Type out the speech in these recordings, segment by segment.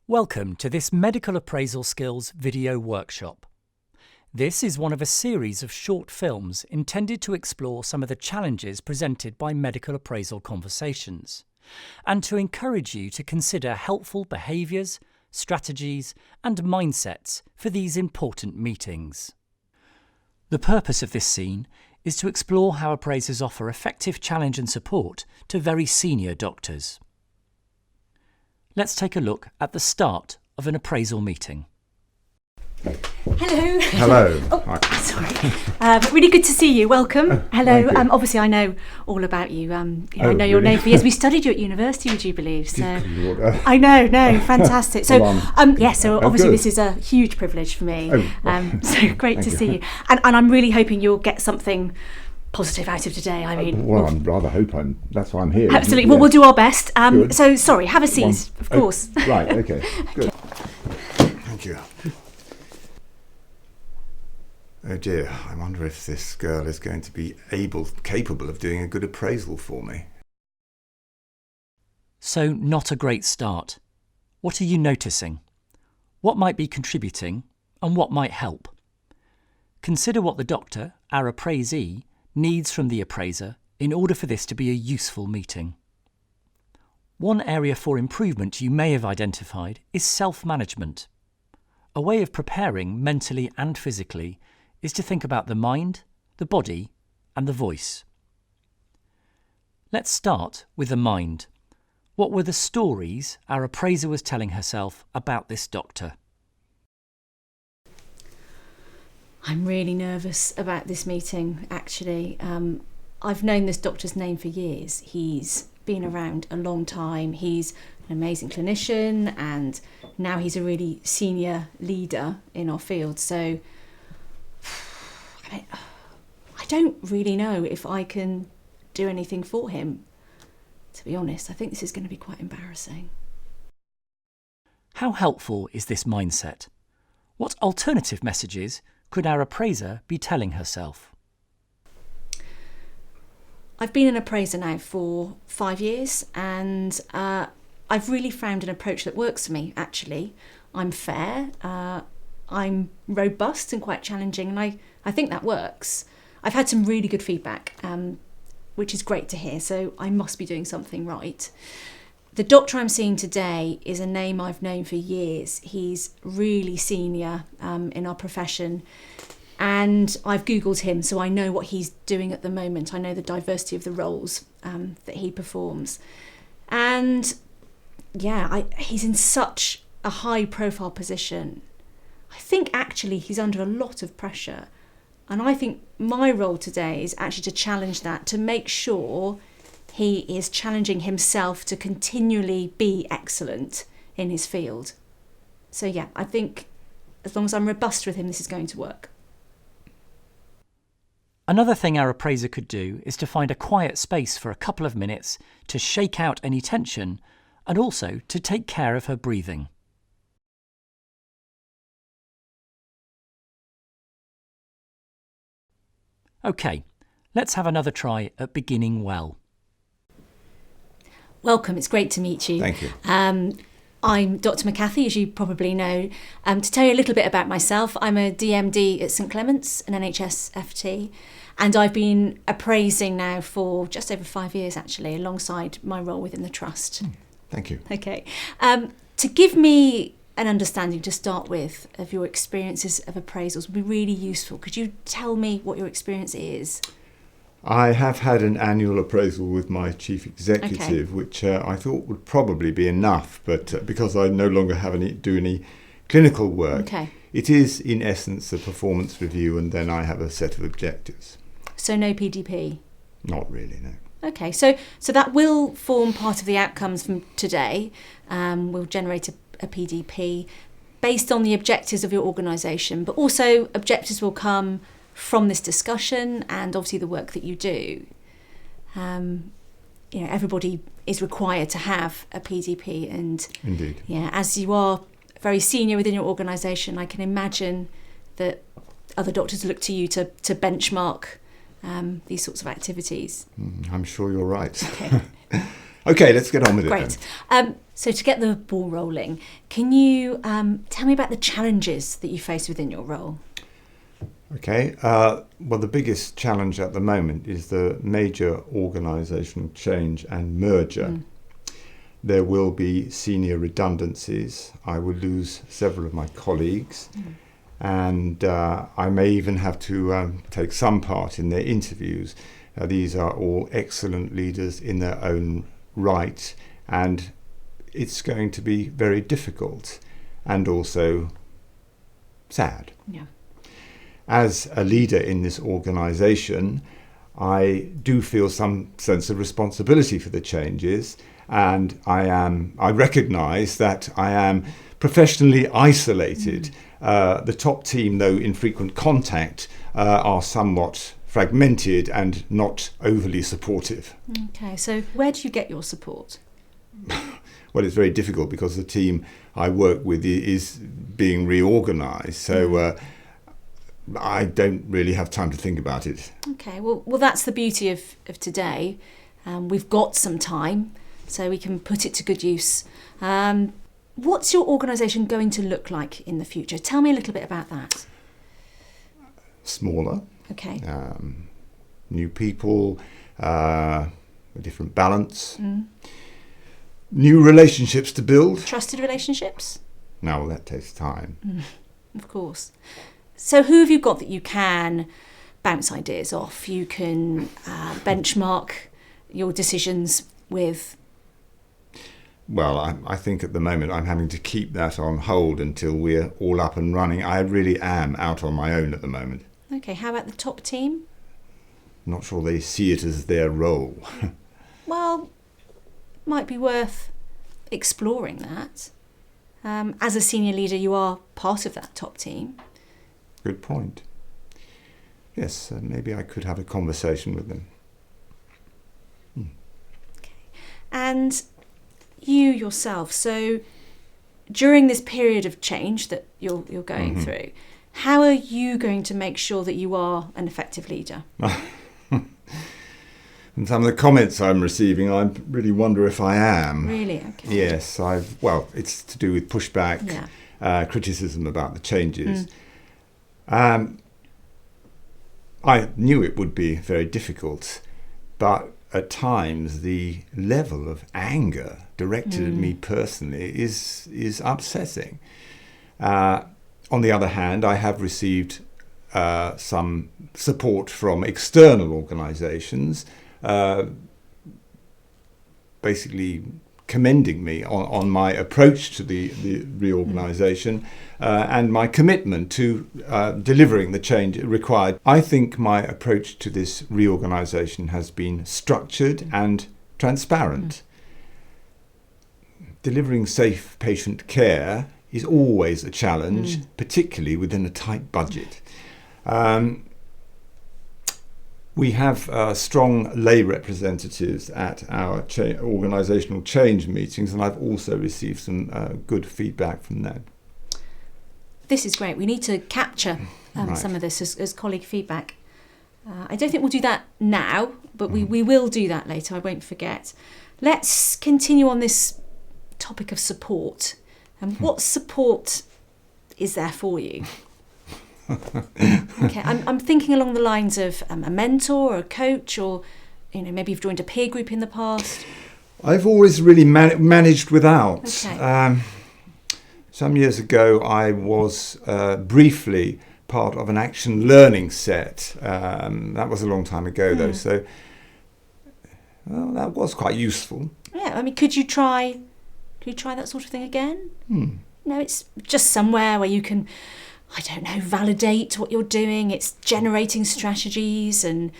Welcome to this Medical Appraisal Skills video workshop. This is one of a series of short films intended to explore some of the challenges presented by medical appraisal conversations, and to encourage you to consider helpful behaviours, strategies and mindsets for these important meetings. The purpose of this scene is to explore how appraisers offer effective challenge and support to very senior doctors. Let's take a look at the start of an appraisal meeting. Hello. Hello. Oh, sorry. Really good to see you. Welcome. Hello. Thank you. Obviously, I know all about you. I know your really? name for years. We studied you at university, would you believe? So Good Lord. I know. No, fantastic. So, So obviously, good. this is a huge privilege for me. Oh, So great to thank see you. you. And I'm really hoping you'll get something positive out of today. I mean, Well, I'd rather hope that's why I'm here. isn't it? absolutely. Well, Yeah. we'll do our best. Good. So sorry. Have a seat. Of course. Right, okay. Good. Thank you. Oh dear, I wonder if this girl is going to be capable of doing a good appraisal for me. So, not a great start. What are you noticing? What might be contributing and what might help? Consider what the doctor, our appraisee, needs from the appraiser in order for this to be a useful meeting. One area for improvement you may have identified is self-management. A way of preparing mentally and physically is to think about the mind, the body and the voice. Let's start with the mind. What were the stories our appraiser was telling herself about this doctor? I'm really nervous about this meeting, actually. I've known this doctor's name for years. He's been around a long time. He's an amazing clinician and now he's a really senior leader in our field. So I don't really know if I can do anything for him. To be honest, I think this is going to be quite embarrassing. How helpful is this mindset? What alternative messages could our appraiser be telling herself? I've been an appraiser now for 5 years and I've really found an approach that works for me, actually. I'm fair, I'm robust and quite challenging, and I think that works. I've had some really good feedback, which is great to hear, so I must be doing something right. The doctor I'm seeing today is a name I've known for years. He's really senior in our profession, and I've Googled him, so I know what he's doing at the moment. I know the diversity of the roles that he performs. And yeah, he's in such a high profile position. I think actually he's under a lot of pressure. And I think my role today is actually to challenge that, to make sure he is challenging himself to continually be excellent in his field. So yeah, I think as long as I'm robust with him, this is going to work. Another thing our appraiser could do is to find a quiet space for a couple of minutes to shake out any tension and also to take care of her breathing. OK, let's have another try at beginning well. Welcome, it's great to meet you. Thank you. I'm Dr. McCarthy, as you probably know. To tell you a little bit about myself, I'm a DMD at St Clement's, an NHS FT, and I've been appraising now for just over 5 years, actually, alongside my role within the Trust. Thank you. Okay. To give me an understanding to start with of your experiences of appraisals would be really useful. Could you tell me what your experience is? I have had an annual appraisal with my chief executive, which I thought would probably be enough, but because I no longer do any clinical work, it is in essence a performance review, and then I have a set of objectives. So no PDP? Not really, no. Okay, so that will form part of the outcomes from today. We'll generate a PDP based on the objectives of your organisation, but also objectives will come from this discussion and obviously the work that you do. Everybody is required to have a PDP, and Indeed. Yeah, as you are very senior within your organisation, I can imagine that other doctors look to you to benchmark these sorts of activities. I'm sure you're right. Okay. Okay, let's get on with it Great. then. So to get the ball rolling, can you tell me about the challenges that you face within your role? Okay, well, the biggest challenge at the moment is the major organisational change and merger. There will be senior redundancies. I will lose several of my colleagues, and I may even have to take some part in their interviews. These are all excellent leaders in their own right, and it's going to be very difficult and also sad. Yeah. As a leader in this organisation, I do feel some sense of responsibility for the changes, and I recognise that I am professionally isolated. The top team, though in frequent contact, are somewhat fragmented and not overly supportive. Okay, so where do you get your support? Well, it's very difficult because the team I work with is being reorganised, so I don't really have time to think about it. Okay, well that's the beauty of today. We've got some time, so we can put it to good use. What's your organisation going to look like in the future? Tell me a little bit about that. Smaller. Okay. New people, a different balance. New relationships to build. Trusted relationships? Now, well, that takes time. Of course. So who have you got that you can bounce ideas off? You can benchmark your decisions with? Well, I think at the moment I'm having to keep that on hold until we're all up and running. I really am out on my own at the moment. Okay, how about the top team? Not sure they see it as their role. Well, might be worth exploring that. As a senior leader, you are part of that top team. Good point. Yes, maybe I could have a conversation with them. Okay. And you yourself, so during this period of change that you're going through, how are you going to make sure that you are an effective leader? And some of the comments I'm receiving, I really wonder if I am. Really? Okay. Yes, it's to do with pushback, criticism about the changes. I knew it would be very difficult, but at times the level of anger directed at me personally is upsetting. On the other hand, I have received some support from external organisations, basically commending me on my approach to the reorganisation and my commitment to delivering the change required. I think my approach to this reorganisation has been structured and transparent. Delivering safe patient care is always a challenge, particularly within a tight budget. We have strong lay representatives at our organisational change meetings, and I've also received some good feedback from them. This is great. We need to capture some of this as colleague feedback. I don't think we'll do that now, but we will do that later. I won't forget. Let's continue on this topic of support. What support is there for you? Okay, I'm thinking along the lines of a mentor or a coach, or maybe you've joined a peer group in the past. I've always really managed without. Okay. Some years ago, I was briefly part of an action learning set. That was a long time ago, though, so that was quite useful. Yeah, I mean, could you try that sort of thing again? No, it's just somewhere where you can, I don't know, validate what you're doing. It's generating strategies and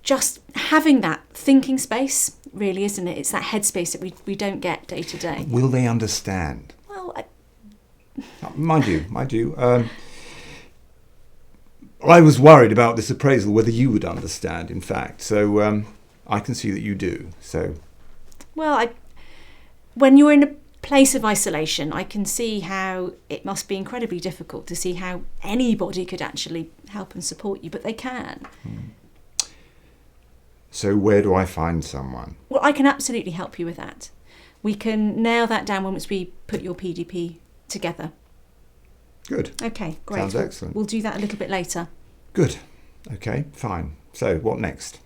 just having that thinking space, really, isn't it? It's that headspace that we don't get day to day. Will they understand? Well, Mind you. I was worried about this appraisal, whether you would understand, in fact. So I can see that you do. So, well, when you're in a place of isolation, I can see how it must be incredibly difficult to see how anybody could actually help and support you, but they can. So where do I find someone? Well, I can absolutely help you with that. we can nail that down once we put your PDP together. Good. Okay, great. Sounds excellent. We'll do that a little bit later. Good. Okay, fine. So what next?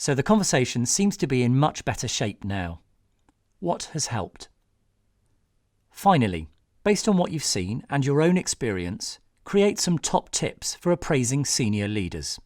So the conversation seems to be in much better shape now. What has helped? Finally, based on what you've seen and your own experience, create some top tips for appraising senior leaders.